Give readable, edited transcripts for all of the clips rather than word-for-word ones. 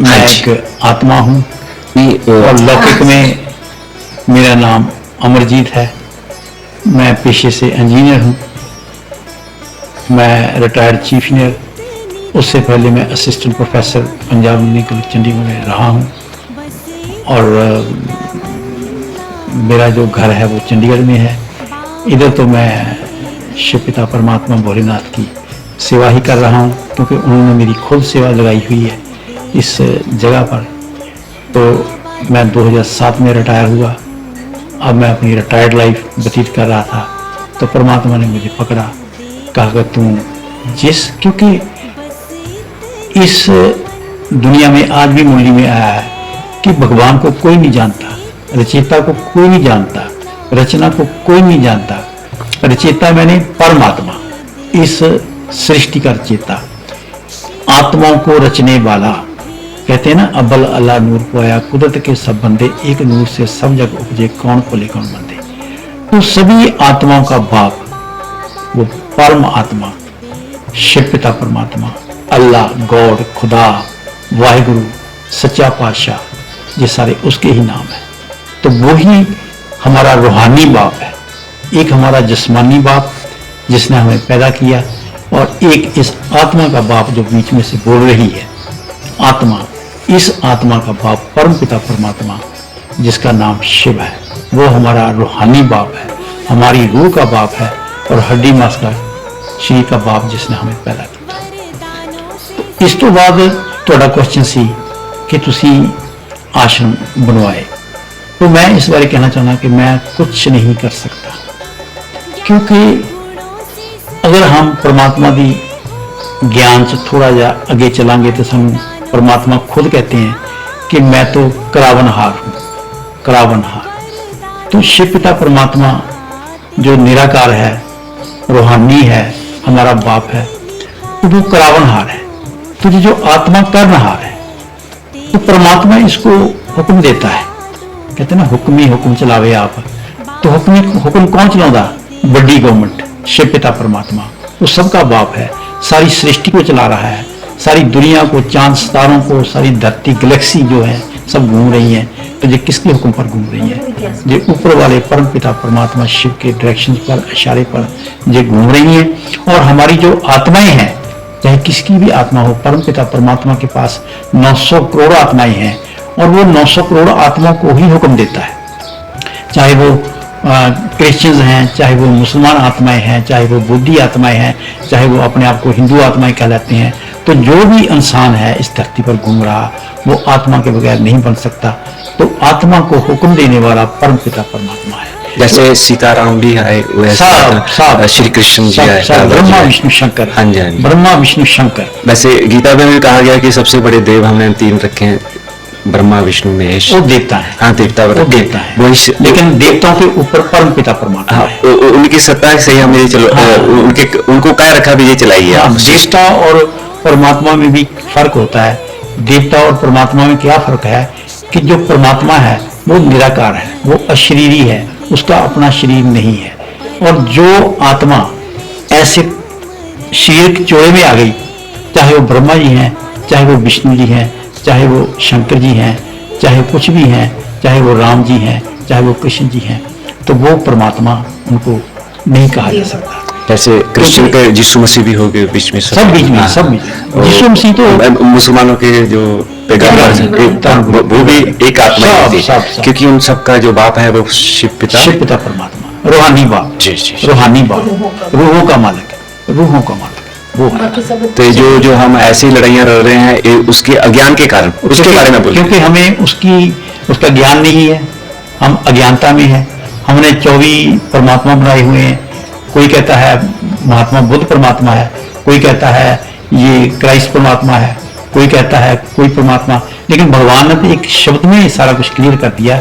मैं एक आत्मा हूँ और लौकिक में मेरा नाम अमरजीत है। मैं पेशे से इंजीनियर हूँ। मैं रिटायर्ड चीफ इंजीनियर, उससे पहले मैं assistant professor Punjab medical Chandigarh में रहा हूँ और मेरा जो घर है वो चंडीगढ़ में है। इधर तो मैं शिव पिता परमात्मा भोलेनाथ की सेवा ही कर रहा हूँ, क्योंकि उन्होंने मेरी खुद सेवा लगाई हुई है इस जगह पर। तो मैं 2007 में रिटायर हुआ। अब मैं अपनी रिटायर्ड लाइफ व्यतीत कर रहा था, तो परमात्मा ने मुझे पकड़ा, कहा कि तुम क्योंकि इस दुनिया में आज भी मुरली में आया है कि भगवान को कोई नहीं जानता, रचयिता को कोई नहीं जानता, रचना को कोई नहीं जानता। रचयिता मैंने परमात्मा, इस सृष्टि का रचयिता, आत्माओं को रचने वाला। कहते हैं ना, अब्बल अल्लाह नूर पोया, कुदरत के सब बंदे, एक नूर से सब जग उपजे, कौन बोले कौन बंदे। तो सभी आत्माओं का बाप वो परम आत्मा शिव पिता परमात्मा, अल्लाह, गॉड, खुदा, वाहिगुरु, सच्चा पातशाह, ये सारे उसके ही नाम है। तो वो ही हमारा रूहानी बाप है। एक हमारा जिस्मानी बाप जिसने हमें पैदा किया, और एक इस आत्मा का बाप जो बीच में से बोल रही है, आत्मा। इस आत्मा का बाप परम पिता परमात्मा जिसका नाम शिव है, वो हमारा रूहानी बाप है, हमारी रूह का बाप है, और हड्डी मांस का शरीर का बाप जिसने हमें पैदा किया। तो इस तो बाद थोड़ा क्वेश्चन सी कि तुसी आश्रम बनवाए, तो मैं इस बारे कहना चाहना कि मैं कुछ नहीं कर सकता, क्योंकि अगर हम परमात्मा की ज्ञान से थोड़ा जा अगे चलांगे तो सानू परमात्मा खुद कहते हैं कि मैं तो करावनहार हूँ, करावनहार। तो शिव पिता परमात्मा जो निराकार है, रूहानी है, हमारा बाप है, तो वो करावनहार है। तो जो आत्मा करनहार है, तो परमात्मा इसको हुक्म देता है। कहते हैं ना, हुक्म ही हुक्म चलावे आप। तो हुक्म कौन चलाता? बड़ी गवर्नमेंट शिव पिता परमात्मा, वो सबका बाप है, सारी सृष्टि को चला रहा है, सारी दुनिया को, चांद सितारों को, सारी धरती गैलेक्सी जो है सब घूम रही है। तो ये किसके हुक्म पर घूम रही है? ये ऊपर वाले परम पिता परमात्मा शिव के डायरेक्शन पर, इशारे पर ये घूम रही है। और हमारी जो आत्माएं हैं, चाहे किसकी भी आत्मा हो, परम पिता परमात्मा के पास 900 करोड़ आत्माएं हैं, और वो 900 करोड़ आत्माओं को ही हुक्म देता है। चाहे वो क्रिश्चियंस हैं, चाहे वो मुसलमान आत्माएं हैं, चाहे वो बुद्धि आत्माएं हैं, चाहे वो अपने आप को हिंदू आत्माएं कहलाते हैं। तो जो भी इंसान है इस धरती पर घूम रहा, वो आत्मा के बगैर नहीं बन सकता। तो आत्मा को हुक्म देने वाला परम पिता परमात्मा है। जैसे सीताराम भी आए, श्री कृष्ण जी आए, ब्रह्मा विष्णु शंकर। हाँ जी, हाँ जी, ब्रह्मा विष्णु शंकर। वैसे गीता में भी कहा गया कि सबसे बड़े देव हमने 3 रखे हैं, ब्रह्मा विष्णु महेश। वो देवता है। हाँ, देवता वो देवता है, लेकिन देवताओं के ऊपर परम पिता परमात्मा है। उनकी सत्ता से हम ये चलो, उनको क्या रखा भी ये चलाइए आप। देवता और परमात्मा में भी फर्क होता है। देवता और परमात्मा में क्या फर्क है कि जो परमात्मा है वो निराकार है, वो अशरीरी है, उसका अपना शरीर नहीं है। और जो आत्मा ऐसे शरीर के चोरे में आ गई, चाहे वो ब्रह्मा जी हैं, चाहे वो विष्णु जी हैं, चाहे वो शंकर जी हैं, चाहे कुछ भी हैं, चाहे वो राम जी हैं, चाहे वो कृष्ण जी हैं, तो वो परमात्मा उनको नहीं कहा जा सकता। जैसे कृष्ण के यीशु मसीह भी हो गए बीच में, सब बीच में, सब बीच में। यीशु मसीह तो मुसलमानों के जो पैगंबर, वो भी एक आत्मा ही थी, क्योंकि उन सबका जो बाप है वो शिव पिता परमात्मा, रूहानी बाप। जी, रूहानी बाप, रूहों का मालिक, रूहों का मालिक वो है। तो जो हम ऐसी लड़ाइयाँ लड़ रहे हैं, उसके अज्ञान के कारण, उसके बारे में बोलिए। क्योंकि हमें उसका ज्ञान नहीं है, हम अज्ञानता में हैं। हमने 24 परमात्मा बनाए हुए हैं। कोई कहता है महात्मा बुद्ध परमात्मा है, कोई कहता है ये क्राइस्ट परमात्मा है, कोई कहता है कोई परमात्मा। लेकिन भगवान ने तो एक शब्द में सारा कुछ क्लियर कर दिया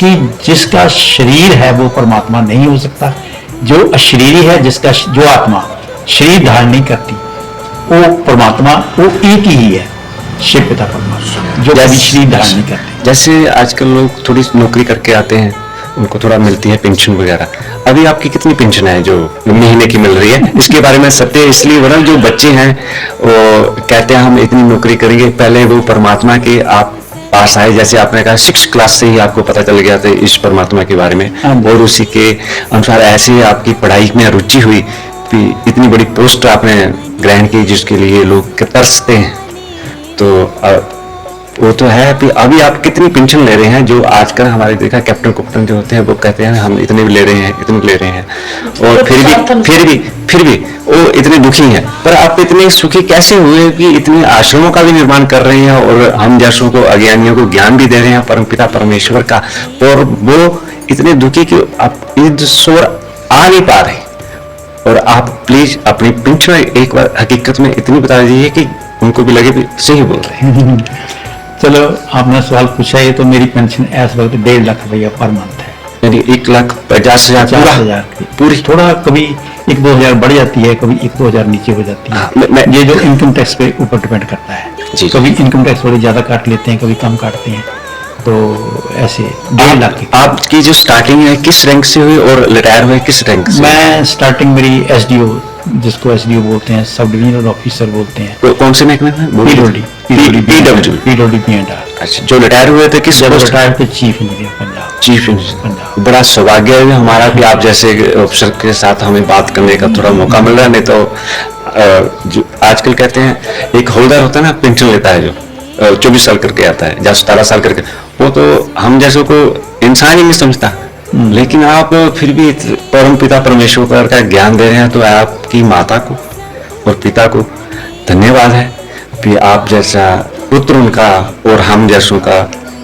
कि जिसका शरीर है वो परमात्मा नहीं हो सकता। जो अशरीरी है, जिसका जो आत्मा शरीर धारण नहीं करती, वो परमात्मा वो एक ही है, शिव पिता परमात्मा, जो कभी शरीर धारण नहीं करते। जैसे आजकल लोग थोड़ी नौकरी करके आते हैं, उनको थोड़ा मिलती है पेंशन वगैरह। अभी आपकी कितनी पेंशन है जो महीने की मिल रही है? इसके बारे में सत्य इसलिए बोला, जो बच्चे हैं वो कहते हैं हम इतनी नौकरी करेंगे, पहले वो परमात्मा के आप पास आए, जैसे आपने कहा 6th क्लास से ही आपको पता चल गया था इस परमात्मा के बारे में, और उसी के अनुसार ऐसे आपकी पढ़ाई में रुचि हुई कि इतनी बड़ी पोस्ट आपने ग्रहण की जिसके लिए लोग तरसते हैं। तो वो तो है। अभी आप कितनी पेंशन ले रहे हैं? जो आजकल हमारे देखा कैप्टन जो होते हैं वो कहते हैं हम इतने ले रहे हैं, इतने ले रहे हैं, और फिर भी वो इतने दुखी हैं। पर आप इतने सुखी कैसे हुए कि इतने आश्रमों का भी निर्माण कर रहे हैं और हम जैसों को, अज्ञानियों को ज्ञान भी दे रहे हैं परमपिता परमेश्वर का, और वो इतने दुखी कि आप ईश्वर आ नहीं पा रहे। और आप प्लीज अपनी पेंशन एक बार हकीकत में इतनी बता दीजिए कि उनको भी लगे भी सही बोल रहे हैं। चलो, आपने सवाल पूछा है, तो मेरी पेंशन इस वक्त 1.5 लाख रुपया पर मंथ है, यानी 1,50,000 पूरी। थोड़ा कभी 1-2 हजार बढ़ जाती है, कभी 1-2 हजार नीचे हो जाती है। ये जो इनकम टैक्स पे ऊपर डिपेंड करता है। कभी इनकम टैक्स थोड़ी ज्यादा काट लेते हैं, कभी कम काटते हैं, तो ऐसे 1.5 लाख की। आपकी जो स्टार्टिंग है किस रैंक से हुई और रिटायर हुए किस रैंक से? मैं स्टार्टिंग मेरी एसडीओ, जिसको एसडीओ बोलते हैं, सब डिविजनल ऑफिसर बोलते हैं। तो कौन से महकमे में? पीडब्ल्यूडी। अच्छा, जो रिटायर हुए थे किस पोस्ट? रिटायर थे chief engineer Punjab. Chief engineer. बड़ा सौभाग्य है हमारा भी आप जैसे अफसर के साथ हमें बात करने का थोड़ा मौका मिल रहा है। नहीं तो जो आजकल कहते हैं एक होल्डर होता है ना, पेंशन लेता है जो 24 साल करके आता है या 17 साल करके, वो तो हम जैसों को इंसान ही नहीं समझता। लेकिन आप फिर भी परम पिता परमेश्वर का ज्ञान दे रहे हैं, तो आपकी माता को और पिता को धन्यवाद है कि आप जैसा पुत्र उनका और हम जैसों का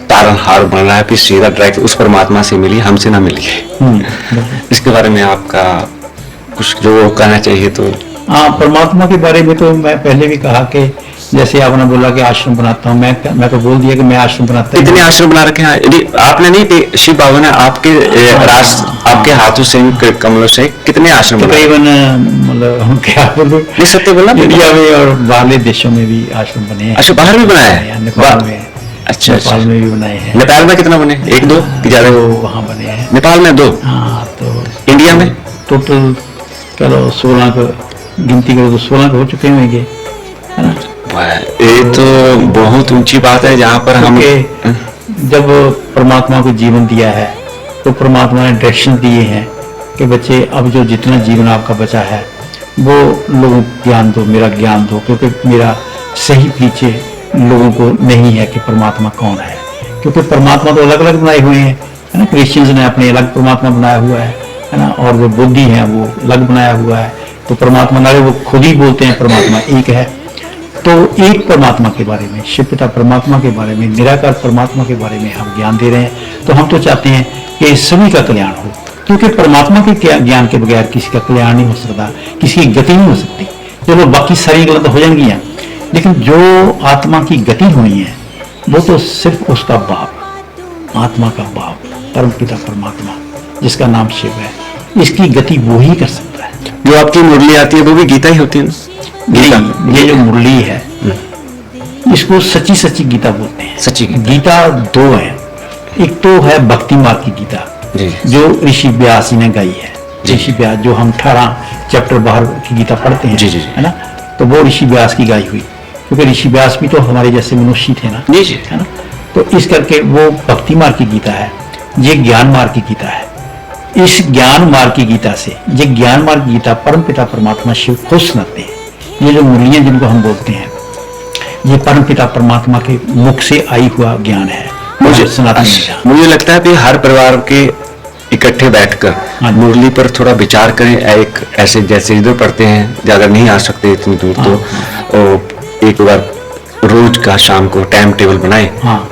तारनहार बन रहा है, फिर सीधा डायरेक्ट उस परमात्मा से मिली, हमसे ना मिली है। इसके बारे में आपका कुछ जो कहना चाहिए तो? हाँ, परमात्मा के बारे में तो मैं पहले भी कहा कि जैसे आपने बोला कि आश्रम बनाता हूँ, मैं तो बोल दिया कि मैं आश्रम बनाता हूँ। इतने आश्रम बना रखे हैं आपने? नहीं, शिव बाबा ने आपके हाथों से, कमलों से कितने आश्रम? तकरीबन, मतलब क्या बोलूं, नहीं सत्य बोला, इंडिया में और बाहरले देशों में भी आश्रम बने हैं। अच्छा, बाहर भी बनाया है? नेपाल में। अच्छा, नेपाल में भी बनाए हैं। नेपाल में कितना बने? 1-2 ज्यादा? वहाँ बने हैं नेपाल में 2। हाँ, तो इंडिया में टोटल करो 16 को गिनती करो तो 16 हो चुके होंगे, है ना। ये तो बहुत ऊंची बात है, जहाँ पर हम जब परमात्मा को जीवन दिया है तो परमात्मा ने डायरेक्शन दिए हैं कि बच्चे अब जो जितना जीवन आपका बचा है वो लोगों को ज्ञान दो, मेरा ज्ञान दो, क्योंकि मेरा सही पीछे लोगों को नहीं है कि परमात्मा कौन है। क्योंकि परमात्मा तो अलग अलग बनाए हुए हैं, है ना। क्रिश्चियंस ने अपने अलग परमात्मा बनाया हुआ है ना, और जो बुद्धि है वो अलग बनाया हुआ है। तो परमात्मा ना, वो खुद ही बोलते हैं परमात्मा एक है। तो एक परमात्मा के बारे में, शिव पिता परमात्मा के बारे में, निराकार परमात्मा के बारे में हम ज्ञान दे रहे हैं। तो हम तो चाहते हैं कि सभी का कल्याण हो, क्योंकि परमात्मा के ज्ञान के बगैर किसी का कल्याण नहीं हो सकता, किसी की गति नहीं हो सकती। चलो बाकी सारी गलत हो जाएंगी, लेकिन जो आत्मा की गति होनी है वो तो सिर्फ उसका बाप, आत्मा का बाप, परम पिता परमात्मा, जिसका नाम शिव है, इसकी गति वो ही कर सकता है। जो आपकी मुरली आती है वो भी गीता ही होती है? गीता, ये जो मुरली है इसको सच्ची सच्ची गीता बोलते हैं। सच्ची गीता 2 है। एक तो है भक्ति मार्ग की गीता जो ऋषि व्यास जी ने गाई है। ऋषि व्यास, जो हम 18 चैप्टर बाहर की गीता पढ़ते हैं, है ना, तो वो ऋषि व्यास की गाई हुई, क्योंकि ऋषि व्यास भी तो हमारे जैसे मनुष्य थे ना, है ना। तो इस करके वो भक्ति मार्ग की गीता है, ये ज्ञान मार्ग की गीता है। इस ज्ञान मार्ग की गीता से, ये ज्ञान मार्ग की गीता परम पिता परमात्मा शिव खुद सुनाते हैं। ये जो मुरलियां जिनको हम बोलते हैं, ये परम पिता परमात्मा के मुख से आई हुआ ज्ञान है। मुझे लगता है कि हर परिवार के इकट्ठे बैठकर मुरली पर थोड़ा विचार करें। एक ऐसे जैसे इधर पढ़ते हैं, ज्यादा नहीं आ सकते इतनी दूर, तो एक बार रोज का शाम को टाइम टेबल बनाए,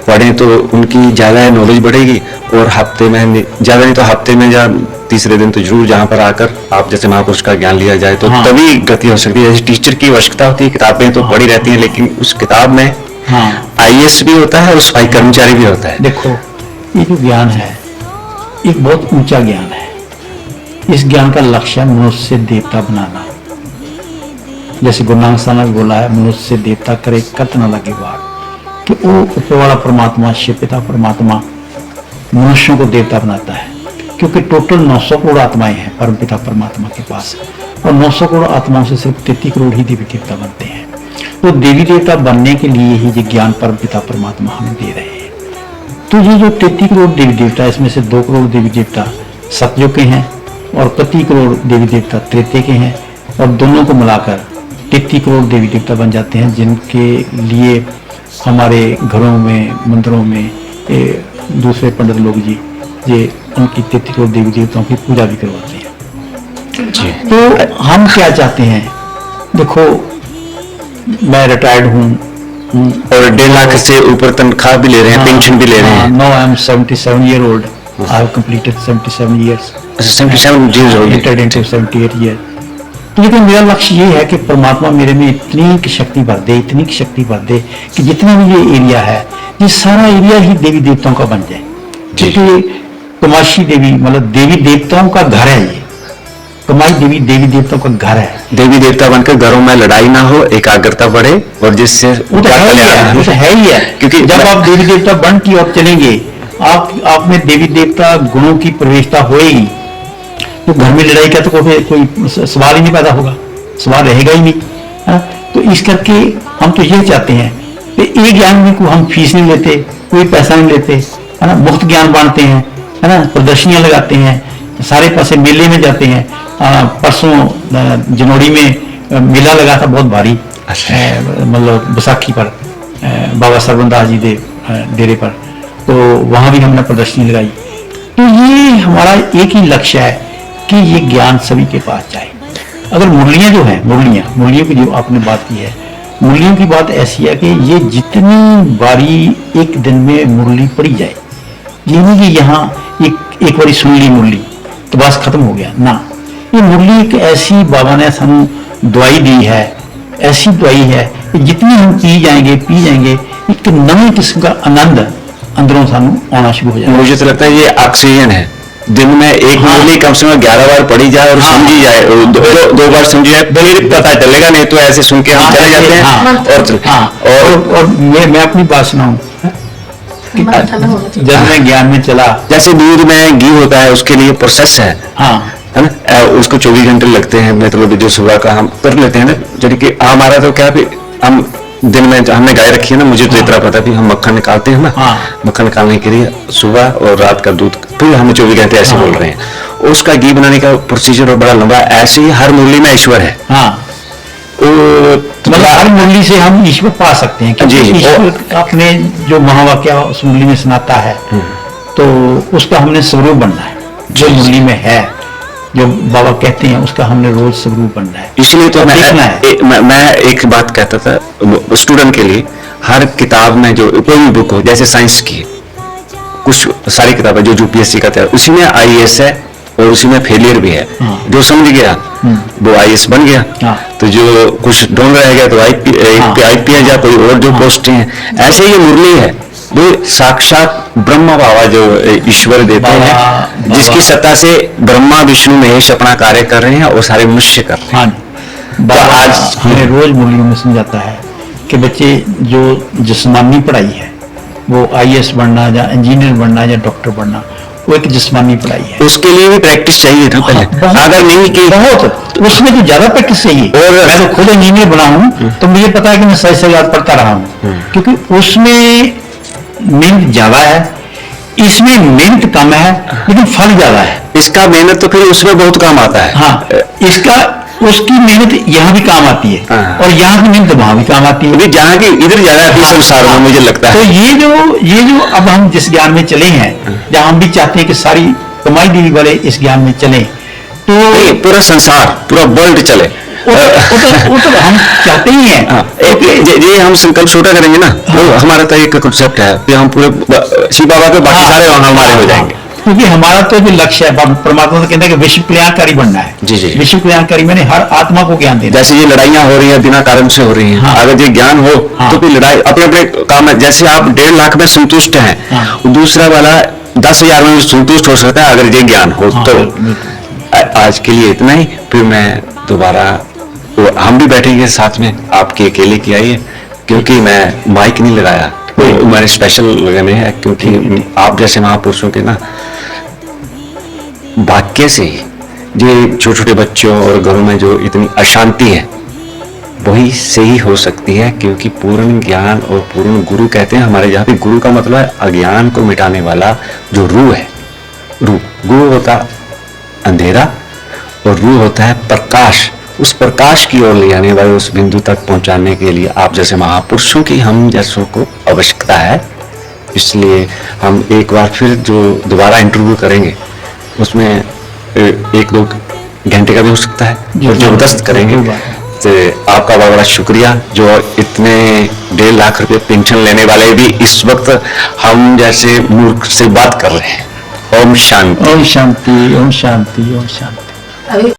पढ़ें तो उनकी ज्यादा नॉलेज बढ़ेगी। और हफ्ते में ज्यादा नहीं तो हफ्ते में या तीसरे दिन तो जरूर जहाँ पर आकर आप जैसे महापुरुष का ज्ञान लिया जाए तो तभी गति हो सकती है। जैसे टीचर की आवश्यकता होती है, किताबें तो पढ़ी रहती हैं, लेकिन उस किताब में IAS भी होता है और सफाई कर्मचारी भी होता है। देखो, ये जो ज्ञान है एक बहुत ऊंचा ज्ञान है। इस ज्ञान का लक्ष्य मनुष्य से देवता बनाना। जैसे गुरु नानक साहब ने बोला है, मनुष्य से देवता करे कत न लगे बात, कि वो ऊपर वाला परमात्मा शिव पिता परमात्मा मनुष्यों को देवता बनाता है। क्योंकि टोटल 900 करोड़ आत्माएं हैं परमपिता परमात्मा के पास, और 900 करोड़ आत्माओं से सिर्फ 33 करोड़ ही देवी देवता बनते हैं। तो देवी देवता बनने के लिए ही ये ज्ञान परमपिता परमात्मा हमें दे रहे हैं। तो ये जो 33 करोड़ देवी देवता, इसमें से 2 करोड़ देवी देवता सतयुग के हैं और 25 करोड़ देवी देवता त्रेते के हैं, और दोनों को मिलाकर 33 करोड़ देवी देवता बन जाते हैं, जिनके लिए हमारे घरों में, मंदिरों में दूसरे पंडित लोग जी ये उनकी 33 करोड़ देवी देवताओं की पूजा भी करवाते हैं जी। तो हम क्या चाहते हैं, देखो मैं रिटायर्ड हूँ और 1.5 लाख से ऊपर तनख्वाह भी ले रहे हैं, पेंशन भी ले रहे हैं। No, I am 77 year old. I have completed 77 years. 77 years old. Entered into 78 years. तो लेकिन मेरा लक्ष्य ये है कि परमात्मा मेरे में इतनी की शक्ति भर दे, इतनी की शक्ति भर दे कि जितना भी ये एरिया है, ये सारा एरिया ही देवी देवताओं का बन जाए। क्योंकि कमाशी देवी मतलब देवी देवताओं का घर है, ये कमाई देवी देवी देवताओं का घर है। देवी देवता बनकर घरों में लड़ाई ना हो, एकाग्रता बढ़े, और जिससे वो तो है ही है, वो तो है ही है। क्योंकि जब आप देवी देवता बन की और चलेंगे, आप में देवी देवता गुणों की प्रवेशता होएगी, तो घर में लड़ाई का तो कोई सवाल ही नहीं पैदा होगा, सवाल रहेगा ही नहीं, है? तो इस करके हम तो ये चाहते हैं कि एक ज्ञान में को हम फीस नहीं लेते, कोई पैसा नहीं लेते, है ना, मुफ्त ज्ञान बांटते हैं, है ना, प्रदर्शनियां लगाते हैं, सारे पासे मेले में जाते हैं। परसों जनवरी में मेला लगा था बहुत भारी, मतलब बैसाखी पर बाबा सरबंदास जी दे डेरे पर, तो वहां भी हमने प्रदर्शनी लगाई। तो ये हमारा एक ही लक्ष्य है कि ये ज्ञान सभी के पास जाए। अगर मुरलियां जो है, मुरलियों की जो आपने बात की है, मुरलियों की बात ऐसी है कि ये जितनी बारी एक दिन में मुरली पड़ी जाए, ये नहीं कि यहाँ एक बारी सुन ली मुरली तो बस खत्म हो गया ना। ये मुरली एक ऐसी बाबा ने सानू दवाई दी है, ऐसी दवाई है कि जितनी हम पी जाएंगे एक नई किस्म का आनंद अंदरों सानू आना शुरू हो जाएगा। मुझे तो लगता है ये ऑक्सीजन है। दिन में एक मुरली कम से कम 11 बार पढ़ी जाए और समझी जाए, दो बार समझी जाए, फिर पता चलेगा, नहीं तो ऐसे सुन के हम चले जाते हैं। और मैं अपनी बात सुनाऊं, जब मैं ज्ञान में चला, जैसे दूध में घी होता है, उसके लिए प्रोसेस है, है ना, उसको 24 घंटे लगते हैं, मतलब जो सुबह का हम कर लेते हैं ना, जैसे कि हमारा तो क्या भी हम दिन में हमने गाय रखी है ना, मुझे तो इतना पता भी हम मक्खन निकालते हैं ना, मक्खन निकालने के लिए सुबह और रात का दूध, फिर हमें 24 घंटे ऐसे बोल रहे हैं। उसका घी बनाने का प्रोसीजर और बड़ा लंबा, ऐसे ही हर मुरली में ईश्वर है। मतलब हर मुरली से हम ईश्वर पा सकते हैं, क्योंकि ईश्वर अपने जो महावाक्य उस मुरली में सुनाता है, तो उसका हमने स्वरूप बनना है। जो मुरली में है, जो बाबा कहते हैं, उसका हमने रोज स्वरूप बनना है। इसलिए तो मैं एक बात कहता था स्टूडेंट के लिए, हर किताब में जो कोई भी बुक हो, जैसे साइंस की कुछ सारी किताबें जो यूपीएससी का था, उसी में आईएएस है और उसी में फेलियर भी है। जो समझ गया वो आईएएस बन गया, तो जो कुछ ढूंढ रह गया तो आईपीएस या कोई और जो पोस्ट हैं। ऐसे ये मुरली है, वो साक्षात ब्रह्मा बाबा जो ईश्वर देते हैं, जिसकी सत्ता से ब्रह्मा विष्णु महेश अपना कार्य कर रहे हैं और सारे मनुष्य कर रहे हैं। बाबा आज हमें रोज मुरलियों में समझाता है कि बच्चे जो जिस्मानी पढ़ाई है, वो आईएएस बनना या इंजीनियर बनना या डॉक्टर बनना, वो एक जिस्मानी पढ़ाई है। उसके लिए भी प्रैक्टिस चाहिए ना पहले, अगर नहीं की बहुत, उसमें तो ज्यादा प्रैक्टिस चाहिए। और मैं तो खुद इंजीनियर बना हूँ, तो मुझे पता है कि मैं सही याद पढ़ता रहा हूँ, क्योंकि उसमें मेहनत ज्यादा है, इसमें मेहनत कम है लेकिन फल ज्यादा है। इसका मेहनत तो फिर उसमें बहुत काम आता है। इसका उसकी मेहनत यहाँ भी काम आती है, और यहाँ की मेहनत वहां भी काम आती है, जहाँ की इधर ज्यादा आती है संसार में, मुझे लगता है। तो ये जो अब हम जिस ज्ञान में चले हैं, जहाँ हम भी चाहते हैं कि सारी कमाई देवी वाले इस ज्ञान में चले, तो पूरा संसार, पूरा वर्ल्ड चले, वो तो हम चाहते ही हैं। ये हम संकल्प छोटा करेंगे ना, वो हमारा तो एक कंसेप्ट है कि हम पूरे शिव बाबा के बाकी सारे हमारे हो जाएंगे। क्योंकि हमारा तो जो लक्ष्य है, परमात्मा तो कहता है कि विश्व कल्याणकारी बनना है। जी जी, विश्व कल्याणकारी मैंने हर आत्मा को ज्ञान देना। जैसे ये लड़ाइयाँ हो रही हैं बिना कारण से हो रही हैं, अगर ये ज्ञान हो तो फिर लड़ाई अपने अपने काम है। जैसे आप 1.5 लाख में संतुष्ट हैं, दूसरा वाला 10,000 में संतुष्ट हो सकता है अगर ये ज्ञान हो तो। आज के लिए इतना ही, फिर मैं दोबारा हम भी बैठेंगे साथ में, आपकी अकेले की आई है, क्योंकि मैं माइक नहीं लगाया, मैंने स्पेशल लगाने हैं, क्योंकि आप जैसे महापुरुषों के ना वाक्य से ही जो छोटे छोटे बच्चों और घरों में जो इतनी अशांति है वही से ही हो सकती है, क्योंकि पूर्ण ज्ञान और पूर्ण गुरु कहते हैं हमारे यहाँ पे गुरु का मतलब है अज्ञान को मिटाने वाला जो रू है। रू गुरु होता अंधेरा और रू होता है प्रकाश। उस प्रकाश की ओर ले जाने वाले उस बिंदु तक पहुंचाने के लिए आप जैसे महापुरुषों की हम जैसों को आवश्यकता है। इसलिए हम एक बार फिर जो दोबारा इंटरव्यू करेंगे उसमें 1-2 घंटे का भी हो सकता है और जबरदस्त करेंगे। तो आपका बहुत बड़ा शुक्रिया जो इतने 1.5 लाख रुपए पेंशन लेने वाले भी इस वक्त हम जैसे मूर्ख से बात कर रहे हैं। ओम शांति। ओम शांति, ओम शांति, ओम शांति। अभी